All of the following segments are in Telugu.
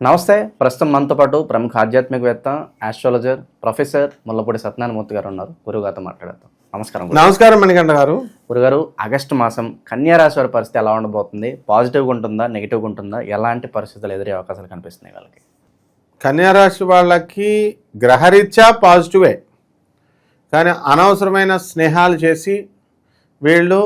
నమస్తే. ప్రస్తుతం మనతో పాటు ప్రముఖ ఆధ్యాత్మికవేత్త, ఆస్ట్రాలజర్, ప్రొఫెసర్ ముల్లపూడి సత్యనారాయణమూర్తి గారు ఉన్నారు. గురుగారితో మాట్లాడతాం. నమస్కారం. నమస్కారం మణికంఠ గారు. గురుగారు, ఆగస్టు మాసం కన్యా రాశి వారి పరిస్థితి ఎలా ఉండబోతుంది? పాజిటివ్గా ఉంటుందా, నెగిటివ్గా ఉంటుందా? ఎలాంటి పరిస్థితులు ఎదురే అవకాశాలు కనిపిస్తున్నాయి వాళ్ళకి? కన్యా రాశి వాళ్ళకి గ్రహరీత్యా పాజిటివే, కానీ అనవసరమైన స్నేహాలు చేసి వీళ్ళు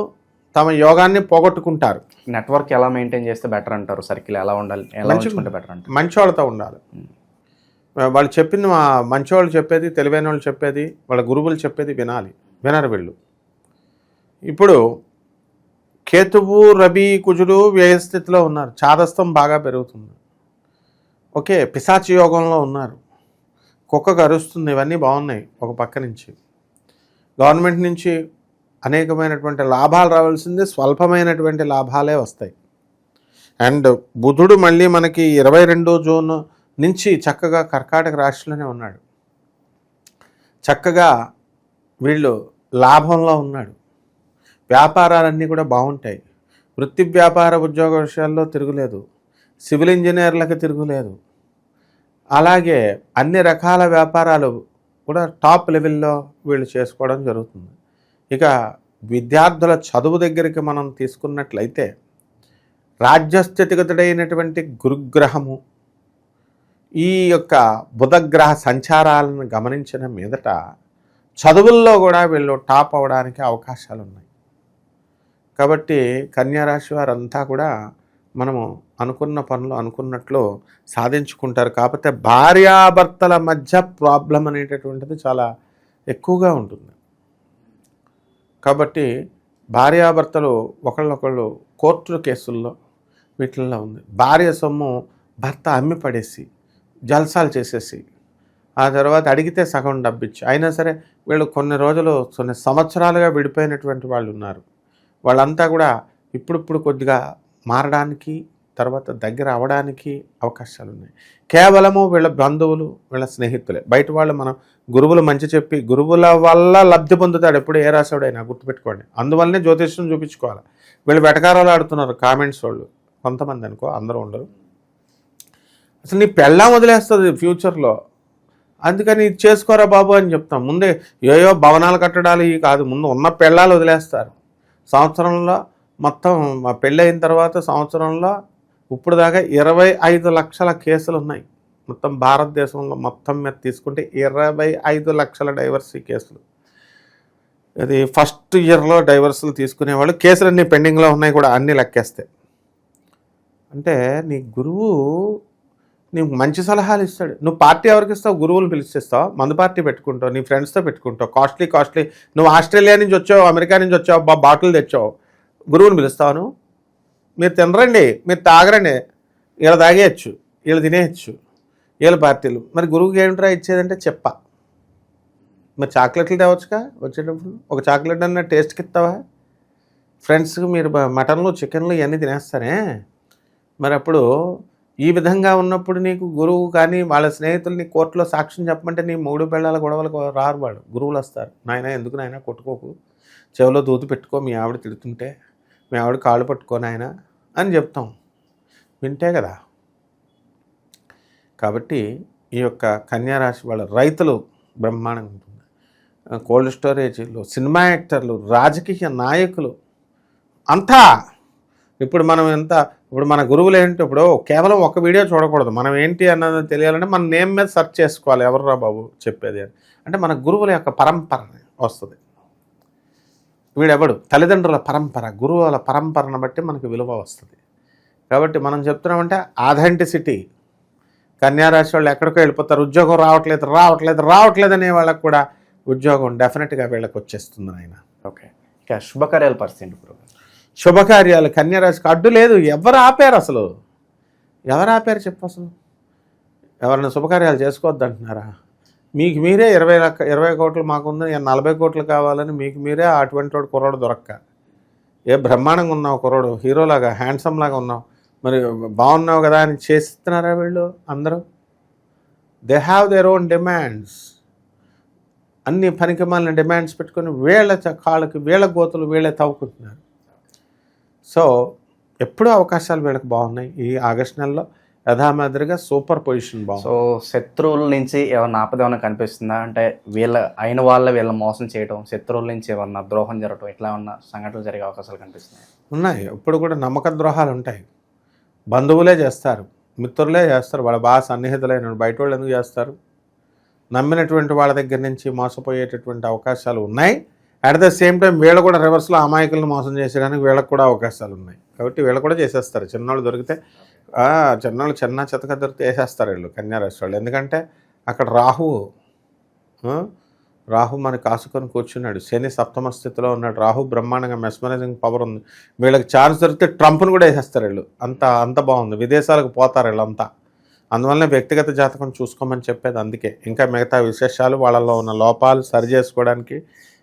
తమ యోగాన్ని పోగొట్టుకుంటారు. నెట్వర్క్ ఎలా మెయింటైన్ చేస్తే బెటర్ అంటారు? సర్కిల్ ఎలా ఉండాలి, ఎలా ఉంచుకుంటే బెటర్ అంటారు? మంచి వాళ్ళతో ఉండాలి. వాళ్ళు చెప్పింది, మంచి వాళ్ళు చెప్పేది, తెలివైన వాళ్ళు చెప్పేది, వాళ్ళ గురువులు చెప్పేది వినరు వీళ్ళు. ఇప్పుడు కేతువు, రవి, కుజుడు వ్యయస్థితిలో ఉన్నారు. చాదస్తం బాగా పెరుగుతుంది. ఓకే, పిశాచి యోగంలో ఉన్నారు. కుక్క కరుస్తుంది. ఇవన్నీ బాగున్నాయి. ఒక పక్క నుంచి గవర్నమెంట్ నుంచి అనేకమైనటువంటి లాభాలు రావాల్సింది స్వల్పమైనటువంటి లాభాలే వస్తాయి. అండ్ బుధుడు మళ్ళీ మనకి 22 జూన్ నుంచి చక్కగా కర్కాటక రాశిలోనే ఉన్నాడు. చక్కగా వీళ్ళు లాభంలో ఉన్నాడు. వ్యాపారాలన్నీ కూడా బాగుంటాయి. వృత్తి వ్యాపార ఉద్యోగ విషయాల్లో తిరుగులేదు. సివిల్ ఇంజనీర్లకు తిరుగులేదు. అలాగే అన్ని రకాల వ్యాపారాలు కూడా టాప్ లెవెల్లో వీళ్ళు చేసుకోవడం జరుగుతుంది. ఇక విద్యార్థుల చదువు దగ్గరికి మనం తీసుకున్నట్లయితే రాజ్యస్థితిగతుడైనటువంటి గురుగ్రహము ఈ యొక్క బుధగ్రహ సంచారాలను గమనించిన మీదట చదువుల్లో కూడా వీళ్ళు టాప్ అవ్వడానికి అవకాశాలు ఉన్నాయి. కాబట్టి కన్యారాశి వారంతా కూడా మనము అనుకున్న పనులు అనుకున్నట్లు సాధించుకుంటారు. కాకపోతే భార్యాభర్తల మధ్య ప్రాబ్లం అనేటటువంటిది చాలా ఎక్కువగా ఉంటుంది. కాబట్టి భార్యాభర్తలు ఒకళ్ళొకళ్ళు కోర్టు కేసుల్లో వీటిల్లో ఉంది. భార్య సొమ్ము భర్త అమ్మి పడేసి జల్సాలు చేసేసి ఆ తర్వాత అడిగితే సగం డబ్బిచ్చి అయినా సరే వీళ్ళు కొన్ని సంవత్సరాలుగా విడిపోయినటువంటి వాళ్ళు ఉన్నారు. వాళ్ళంతా కూడా ఇప్పుడు కొద్దిగా మారడానికి, తర్వాత దగ్గర అవ్వడానికి అవకాశాలు ఉన్నాయి. కేవలము వీళ్ళ బంధువులు, వీళ్ళ స్నేహితులే. బయట వాళ్ళు మనం గురువులు మంచి చెప్పి గురువుల వల్ల లబ్ధి పొందుతాడు ఎప్పుడు ఏ రాశాడైనా, గుర్తుపెట్టుకోండి. అందువల్లనే జ్యోతిష్యం చూపించుకోవాలి. వీళ్ళు వెటకారాలు ఆడుతున్నారు కామెంట్స్ వాళ్ళు, కొంతమంది అనుకో, అందరూ ఉండరు. అసలు నీ పెళ్ళాం వదిలేస్తుంది ఫ్యూచర్లో, అందుకని ఇది చేసుకోరా బాబు అని చెప్తాం. ముందే ఏయో భవనాలు కట్టడాలు ఇవి కాదు, ముందు ఉన్న పెళ్ళాలు వదిలేస్తారు. సంవత్సరంలో మొత్తం మా పెళ్ళి అయిన తర్వాత సంవత్సరంలో ఇప్పుడు దాకా 25 లక్షల కేసులు ఉన్నాయి. మొత్తం భారతదేశంలో మొత్తం మీద తీసుకుంటే 25 లక్షల డైవర్సీ కేసులు. అది ఫస్ట్ ఇయర్లో డైవర్సులు తీసుకునేవాళ్ళు. కేసులన్నీ పెండింగ్లో ఉన్నాయి కూడా అన్నీ లెక్కేస్తే. అంటే నీ గురువు నీకు మంచి సలహాలు ఇస్తాడు. నువ్వు పార్టీ ఎవరికి ఇస్తావు? గురువులు పిలిచిస్తావు, మందు పార్టీ పెట్టుకుంటావు, నీ ఫ్రెండ్స్తో పెట్టుకుంటావు, కాస్ట్లీ నువ్వు ఆస్ట్రేలియా నుంచి వచ్చావు, అమెరికా నుంచి వచ్చావు, బాటిల్ తెచ్చావు, గురువుని పిలుస్తాను. మీరు తినరండి, మీరు తాగరండి, వీళ్ళు తాగేయచ్చు, వీళ్ళు తినేయచ్చు, వీళ్ళ పార్టీలు. మరి గురువుకి ఏమిట్రా ఇచ్చేదంటే చెప్ప. మరి చాక్లెట్లు తేవచ్చుగా వచ్చేటప్పుడు, ఒక చాక్లెట్ అన్న టేస్ట్కి ఇస్తావా? ఫ్రెండ్స్కి మీరు మటన్లు, చికెన్లు ఇవన్నీ తినేస్తానే. మరి అప్పుడు ఈ విధంగా ఉన్నప్పుడు నీకు గురువు కానీ వాళ్ళ స్నేహితుల్ని కోర్టులో సాక్ష్యం చెప్పమంటే నీ 3 పెళ్ళాల గొడవలకు రారు వాడు. గురువులు వస్తారు. నాయన ఎందుకు నాయన కొట్టుకోకు, చెవిలో దూతి పెట్టుకో, మీ ఆవిడ తిడుతుంటే మీ ఆవిడ కాళ్ళు పట్టుకోని ఆయన అని చెప్తాం. వింటే కదా. కాబట్టి ఈ యొక్క కన్యారాశి వాళ్ళ రైతులు బ్రహ్మాండంగా ఉంటుంది. కోల్డ్ స్టోరేజీలు, సినిమా యాక్టర్లు, రాజకీయ నాయకులు అంతా ఇప్పుడు మన గురువులు ఏంటి, ఇప్పుడు కేవలం ఒక వీడియో చూడకూడదు. మనం ఏంటి అన్నది తెలియాలంటే మన నేమ్ మీద సెర్చ్ చేసుకోవాలి, ఎవర్రా బాబు చెప్పేది అని. అంటే మన గురువుల యొక్క పరంపర వస్తుంది. వీడెవడు? తల్లిదండ్రుల పరంపర, గురువుల పరంపరను బట్టి మనకు విలువ వస్తుంది. కాబట్టి మనం చెప్తున్నామంటే ఆథెంటిసిటీ. కన్యారాశి వాళ్ళు ఎక్కడికో వెళ్ళిపోతారు, ఉద్యోగం రావట్లేదు అనే వాళ్ళకు కూడా ఉద్యోగం డెఫినెట్గా వీళ్ళకి వచ్చేస్తుంది ఆయన. ఓకే, ఇక శుభకార్యాల పరిస్థితి. శుభకార్యాలు కన్యారాశికి అడ్డు లేదు. ఎవరు ఆపారు అసలు? ఎవరు ఆపారు చెప్పు అసలు? ఎవరైనా శుభకార్యాలు చేసుకోవద్దు అంటున్నారా? మీకు మీరే 20 కోట్లు మాకుంది, 40 కోట్లు కావాలని మీకు మీరే అటువంటి వాడు కుర్రాడు దొరక్క. ఏ బ్రహ్మాండంగా ఉన్నావు కుర్రాడు, హీరోలాగా హ్యాండ్సమ్ లాగా ఉన్నావు, మరి బాగున్నావు కదా అని చేస్తున్నారా వీళ్ళు అందరూ? They have their own demands. అన్ని పనికిమాలిన డిమాండ్స్ పెట్టుకొని వీళ్ళ కాళ్ళకి వీళ్ళ గోతులు వీళ్ళే తవ్వుకుంటున్నారు. సో ఎప్పుడూ అవకాశాలు వీళ్ళకి బాగున్నాయి. ఈ ఆగస్టు నెలలో యథామాదిరిగా సూపర్ పొజిషన్ బాగుంది. సో శత్రువుల నుంచి ఏమన్నా ఆపద ఏమైనా కనిపిస్తుందా? అంటే అయిన వీళ్ళ మోసం చేయడం, శత్రువుల నుంచి ఏమన్నా ద్రోహం జరగడం, ఇట్లా ఏమన్నా సంఘటనలు జరిగే అవకాశాలు కనిపిస్తున్నాయి? ఉన్నాయి. ఇప్పుడు కూడా నమ్మక ద్రోహాలు ఉంటాయి. బంధువులే చేస్తారు, మిత్రులే చేస్తారు, వాళ్ళ బాగా సన్నిహితులైన బయట వాళ్ళు ఎందుకు చేస్తారు? నమ్మినటువంటి వాళ్ళ దగ్గర నుంచి మోసపోయేటటువంటి అవకాశాలు ఉన్నాయి. అట్ ద సేమ్ టైం వీళ్ళు కూడా రివర్స్లో అమాయకులను మోసం చేసేయడానికి వీళ్ళకి కూడా అవకాశాలు ఉన్నాయి. కాబట్టి వీళ్ళు కూడా చేసేస్తారు. చిన్నోళ్ళు దొరికితే చిన్నోళ్ళు చిన్న చితక దొరికితే వేసేస్తారు వీళ్ళు కన్యారాశి వాళ్ళు. ఎందుకంటే అక్కడ రాహు మనకి కాసుకొని కూర్చున్నాడు. శని సప్తమ స్థితిలో ఉన్నాడు. రాహు బ్రహ్మాండంగా మెస్మరైజింగ్ పవర్ ఉంది. వీళ్ళకి ఛాన్స్ దొరికితే ట్రంప్ను కూడా వేసేస్తారు వీళ్ళు. అంత బాగుంది. విదేశాలకు పోతారు వీళ్ళంతా. అందువల్ల వ్యక్తిగత జాతకం చూసుకోమని చెప్పేది అందుకే. ఇంకా మిగతా విశేషాలు వాళ్ళలో ఉన్న లోపాలు సరి చేసుకోవడానికి,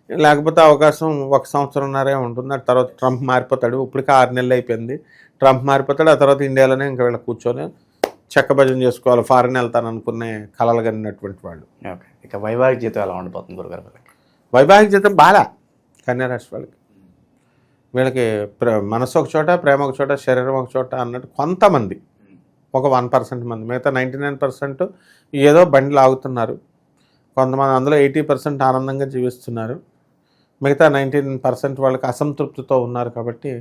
లేకపోతే అవకాశం 1 సంవత్సరంన్నరే ఉంటుంది. ఆ తర్వాత ట్రంప్ మారిపోతాడు. ఇప్పటికే 6 నెలలు అయిపోయింది. ట్రంప్ మారిపోతాడు. ఆ తర్వాత ఇండియాలోనే ఇంకా వీళ్ళు కూర్చొని చెక్క భజన చేసుకోవాలి, ఫారెన్ వెళ్తాను అనుకునే కలలు కనినటువంటి వాళ్ళు. ఓకే. ఇక వైవాహిక జీవితం ఎలా ఉండిపోతుంది గురుగారు వీళ్ళకి? వైవాహిక జీవితం బాగా కన్యారాశి వాళ్ళకి. వీళ్ళకి మనసు ఒక చోట, ప్రేమ ఒక చోట, శరీరం ఒక చోట అన్నట్టు కొంతమంది, ఒక 1% మంది. మిగతా 99% ఏదో బండిలో ఆగుతున్నారు. కొంతమంది అందులో 80% ఆనందంగా జీవిస్తున్నారు. మిగతా 19% వాళ్ళకి అసంతృప్తితో ఉన్నారు. కాబట్టి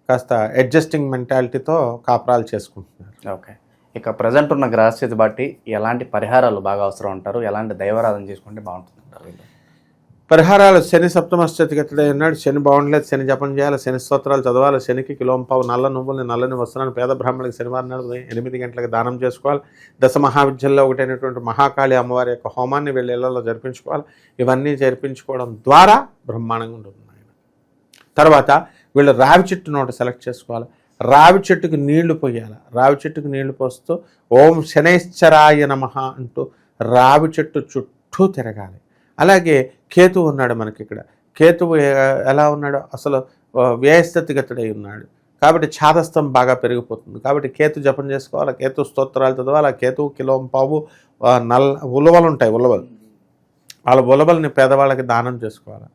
కాస్త అడ్జస్టింగ్ మెంటాలిటీతో కాపురాలు చేసుకుంటున్నారు. ఓకే. ఇక ప్రజెంట్ ఉన్న గ్రహస్థితి బట్టి ఎలాంటి పరిహారాలు బాగా అవసరం అంటారు? ఎలాంటి దైవారాధన చేసుకుంటే బాగుంటుంది అంటారు వీళ్ళు? పరిహారాలు: శని సప్తమ స్థితిగతుడై ఉన్నాడు. శని బాగుండలేదు, శని జపం చేయాలి, శని స్తోత్రాలు చదవాలి, శనికి కిలోంపావు నల్ల నువ్వుల్ని, నల్లని వస్త్రాన్ని పేద బ్రాహ్మణులకి శనివారం నాడు 8 గంటలకు దానం చేసుకోవాలి. దశ మహావిద్యల్లో ఒకటైనటువంటి మహాకాళి అమ్మవారి యొక్క హోమాన్ని వీళ్ళ ఇళ్లలో జరిపించుకోవాలి. ఇవన్నీ జరిపించుకోవడం ద్వారా బ్రహ్మాండంగా ఉంటుంది. తర్వాత వీళ్ళు రావి చెట్టు నోట సెలెక్ట్ చేసుకోవాలి. రావి చెట్టుకు నీళ్లు పోయాలి. రావి చెట్టుకు నీళ్లు పోస్తూ ఓం శనైశ్చరాయ నమః అంటూ రావి చెట్టు చుట్టూ తిరగాలి. అలాగే కేతువు ఉన్నాడు మనకి ఇక్కడ. కేతువు ఎలా ఉన్నాడు? అసలు వ్యయస్థితిగతుడై ఉన్నాడు. కాబట్టి ఛాదస్థం బాగా పెరిగిపోతుంది. కాబట్టి కేతు జపం చేసుకోవాలి, కేతు స్తోత్రాలు చదవాలి. ఆ కేతువు కిలోంపావు ఉలవలు ఉంటాయి, ఉలవలు. వాళ్ళ ఉలవల్ని పేదవాళ్ళకి దానం చేసుకోవాలి.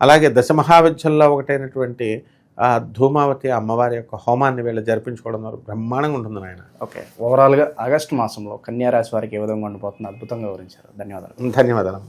అలాగే దశమహావిద్యల్లో ఒకటైనటువంటి ధూమావతి అమ్మవారి యొక్క హోమాన్ని వీళ్ళు జరిపించుకోవడం ద్వారా బ్రహ్మాండంగా ఉంటుంది ఆయన. ఓకే. ఓవరాల్గా ఆగస్టు మాసంలో కన్యా రాశి వారికి ఏ విధంగా ఉండిపోతుంది అద్భుతంగా వివరించారు. ధన్యవాదాలు. ధన్యవాదాలు.